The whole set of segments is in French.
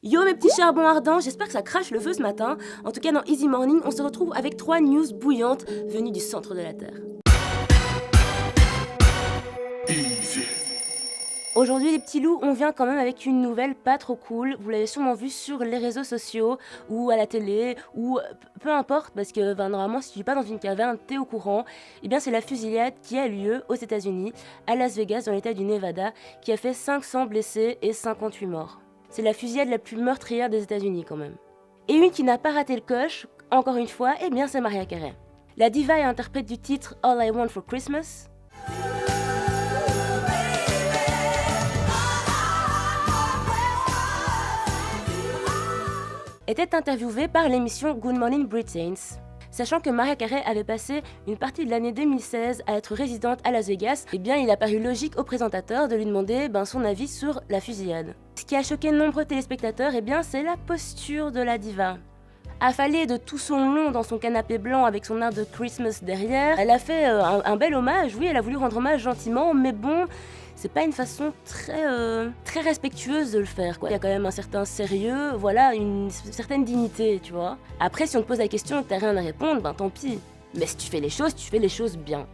Yo mes petits charbons ardents, j'espère que ça crache le feu ce matin. En tout cas dans Easy Morning, on se retrouve avec 3 news bouillantes venues du centre de la Terre. Aujourd'hui les petits loups, on vient quand même avec une nouvelle pas trop cool. Vous l'avez sûrement vu sur les réseaux sociaux ou à la télé ou peu importe parce que normalement si tu n'es pas dans une caverne, t'es au courant. Eh bien c'est la fusillade qui a lieu aux États-Unis, à Las Vegas dans l'état du Nevada, qui a fait 500 blessés et 58 morts. C'est la fusillade la plus meurtrière des États-Unis quand même. Et une qui n'a pas raté le coche, encore une fois, eh bien c'est Mariah Carey. La diva et interprète du titre All I Want for Christmas était interviewée par l'émission Good Morning Britain. Sachant que Mariah Carey avait passé une partie de l'année 2016 à être résidente à Las Vegas, eh bien il a paru logique au présentateur de lui demander son avis sur la fusillade. Ce qui a choqué de nombreux téléspectateurs, eh bien c'est la posture de la diva. Affalée de tout son long dans son canapé blanc avec son air de Christmas derrière, elle a fait un bel hommage, oui elle a voulu rendre hommage gentiment, mais bon, c'est pas une façon très respectueuse de le faire, quoi. Il y a quand même un certain sérieux, voilà, une certaine dignité, tu vois. Après, si on te pose la question et que t'as rien à répondre, tant pis. Mais si tu fais les choses bien.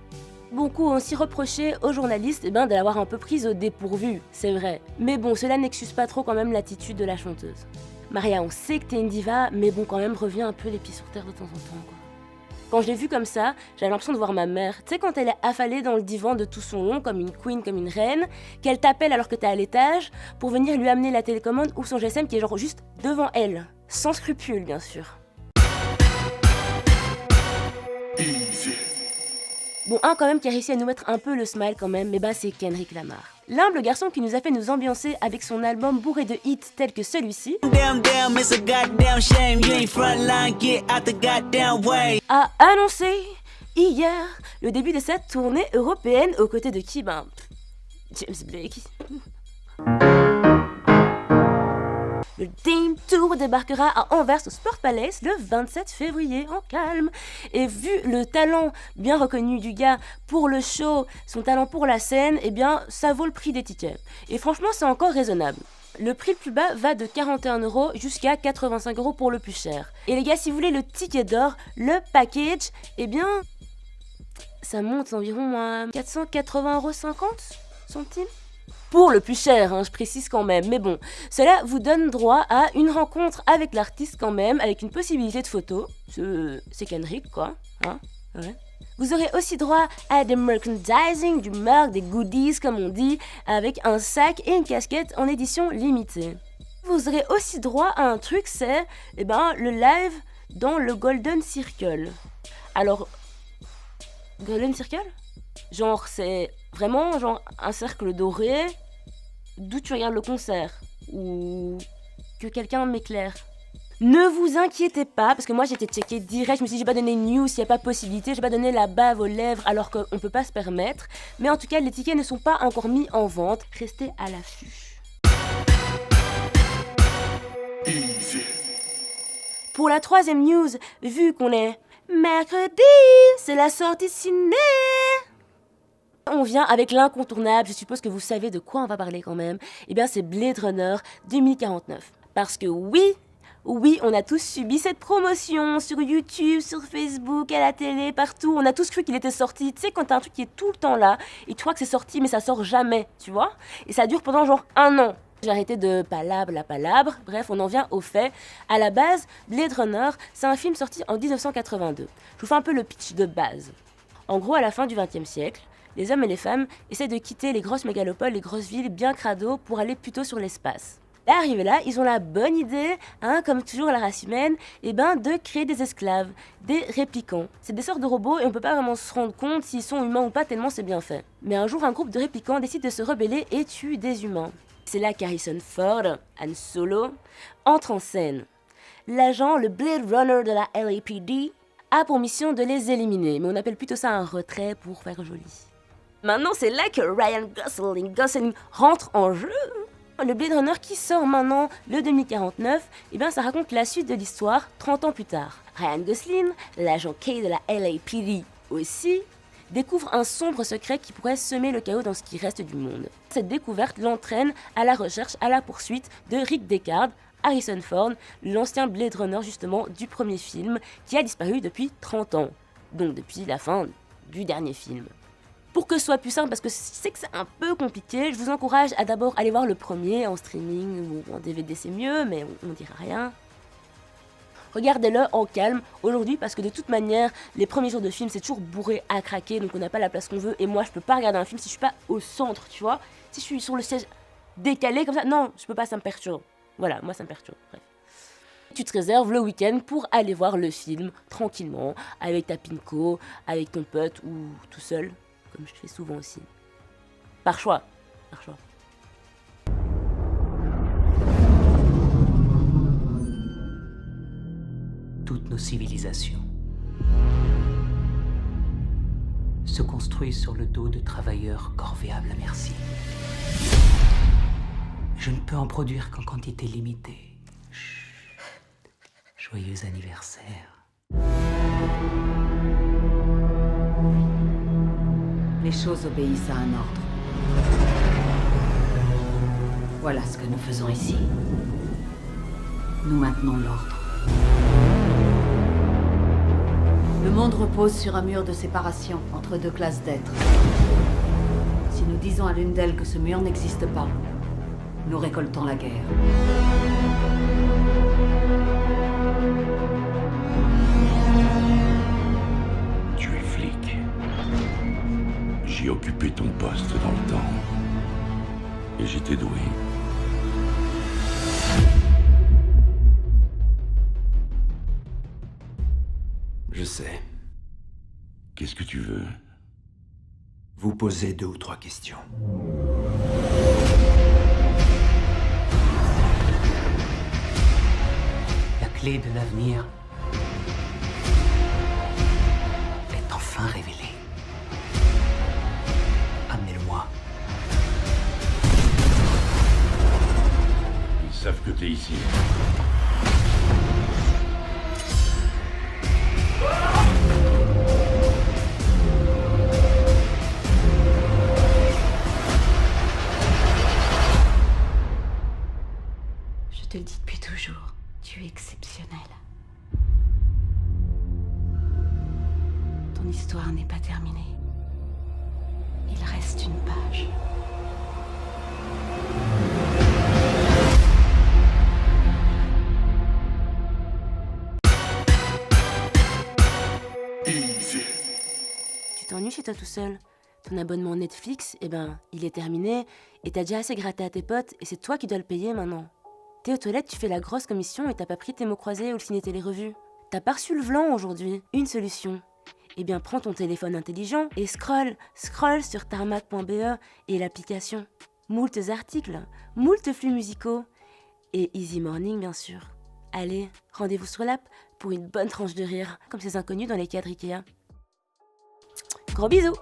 Beaucoup ont aussi reproché aux journalistes de l'avoir un peu prise au dépourvu, c'est vrai. Mais bon, cela n'excuse pas trop quand même l'attitude de la chanteuse. Maria, on sait que t'es une diva, mais bon, quand même, reviens un peu les pieds sur terre de temps en temps, quoi. Quand je l'ai vue comme ça, j'avais l'impression de voir ma mère. Tu sais, quand elle est affalée dans le divan de tout son long, comme une queen, comme une reine, qu'elle t'appelle alors que t'es à l'étage, pour venir lui amener la télécommande ou son GSM qui est genre juste devant elle. Sans scrupule, bien sûr. Bon, un quand même qui a réussi à nous mettre un peu le smile quand même, mais c'est Kendrick Lamar. L'humble garçon qui nous a fait nous ambiancer avec son album bourré de hits tels que celui-ci a annoncé hier le début de sa tournée européenne aux côtés de qui James Blake. Le Dream Tour débarquera à Anvers au Sport Palace le 27 février en calme. Et vu le talent bien reconnu du gars pour le show, son talent pour la scène, eh bien ça vaut le prix des tickets. Et franchement c'est encore raisonnable. Le prix le plus bas va de 41 € jusqu'à 85 € pour le plus cher. Et les gars, si vous voulez le ticket d'or, le package, eh bien ça monte environ à 480,50 € pour le plus cher, je précise quand même. Mais bon, cela vous donne droit à une rencontre avec l'artiste quand même, avec une possibilité de photo. C'est Kendrick, quoi. Ouais. Vous aurez aussi droit à des merchandising, du merch, des goodies, comme on dit, avec un sac et une casquette en édition limitée. Vous aurez aussi droit à un truc, c'est le live dans le Golden Circle. Alors, Golden Circle ? Genre, c'est vraiment un cercle doré d'où tu regardes le concert ou que quelqu'un m'éclaire. Ne vous inquiétez pas, parce que moi j'étais checké direct, je me suis dit j'ai pas donné une news, s'il n'y a pas possibilité, j'ai pas donné la bave aux lèvres alors qu'on peut pas se permettre. Mais en tout cas, les tickets ne sont pas encore mis en vente, restez à l'affût. Pour la troisième news, vu qu'on est mercredi, c'est la sortie ciné. On vient avec l'incontournable, je suppose que vous savez de quoi on va parler quand même. Eh bien c'est Blade Runner 2049. Parce que oui, on a tous subi cette promotion sur YouTube, sur Facebook, à la télé, partout. On a tous cru qu'il était sorti. Tu sais, quand t'as un truc qui est tout le temps là, et tu crois que c'est sorti mais ça sort jamais, tu vois. Et ça dure pendant genre 1 an. J'ai arrêté de palabre la palabre, bref, on en vient au fait. À la base, Blade Runner, c'est un film sorti en 1982. Je vous fais un peu le pitch de base. En gros, à la fin du XXe siècle, les hommes et les femmes essaient de quitter les grosses mégalopoles, les grosses villes bien crado pour aller plutôt sur l'espace. Et arrivés là, ils ont la bonne idée, comme toujours la race humaine, de créer des esclaves, des réplicants. C'est des sortes de robots et on peut pas vraiment se rendre compte s'ils sont humains ou pas tellement c'est bien fait. Mais un jour, un groupe de réplicants décide de se rebeller et tue des humains. C'est là qu'Harrison Ford, Han Solo, entre en scène. L'agent, le Blade Runner de la LAPD, a pour mission de les éliminer, mais on appelle plutôt ça un retrait pour faire joli. Maintenant, c'est là que Ryan Gosling rentre en jeu. Le Blade Runner qui sort maintenant le 2049, ça raconte la suite de l'histoire 30 ans plus tard. Ryan Gosling, l'agent K de la LAPD aussi, découvre un sombre secret qui pourrait semer le chaos dans ce qui reste du monde. Cette découverte l'entraîne à la recherche, à la poursuite de Rick Deckard, Harrison Ford, l'ancien Blade Runner justement du premier film, qui a disparu depuis 30 ans, donc depuis la fin du dernier film. Pour que ce soit plus simple, parce que je sais que c'est un peu compliqué, je vous encourage à d'abord aller voir le premier en streaming ou en DVD, c'est mieux, mais on dira rien. Regardez-le en calme aujourd'hui parce que de toute manière, les premiers jours de film c'est toujours bourré à craquer, donc on n'a pas la place qu'on veut. Et moi je peux pas regarder un film si je suis pas au centre, tu vois. Si je suis sur le siège décalé comme ça, non, je peux pas, ça me perturbe. Voilà, moi ça me perturbe, bref. Tu te réserves le week-end pour aller voir le film tranquillement, avec ta pinko, avec ton pote ou tout seul, comme je fais souvent aussi. Par choix, par choix. Toutes nos civilisations se construisent sur le dos de travailleurs corvéables à merci. Je ne peux en produire qu'en quantité limitée. Chut. Joyeux anniversaire. Les choses obéissent à un ordre. Voilà ce que nous faisons ici. Nous maintenons l'ordre. Le monde repose sur un mur de séparation entre deux classes d'êtres. Si nous disons à l'une d'elles que ce mur n'existe pas, nous récoltons la guerre. Tu es flic. J'ai occupé ton poste dans le temps. Et j'étais doué. Je sais. Qu'est-ce que tu veux? Vous posez 2 ou 3 questions. La clé de l'avenir est enfin révélée. Amenez-le-moi. Ils savent que t'es ici. Je te le dis depuis toujours, tu es exceptionnel. Ton histoire n'est pas terminée. Il reste une page. Tu t'ennuies chez toi tout seul? Ton abonnement Netflix, eh ben, il est terminé et t'as déjà assez gratté à tes potes et c'est toi qui dois le payer maintenant. T'es aux toilettes, tu fais la grosse commission et t'as pas pris tes mots croisés ou le ciné télé-revue. T'as pas reçu le vlan aujourd'hui. Une solution. Eh bien, prends ton téléphone intelligent et scroll sur tarmac.be et l'application. Moultes articles, moultes flux musicaux et Easy Morning bien sûr. Allez, rendez-vous sur l'app pour une bonne tranche de rire, comme ces inconnus dans les cadres Ikea. Gros bisous!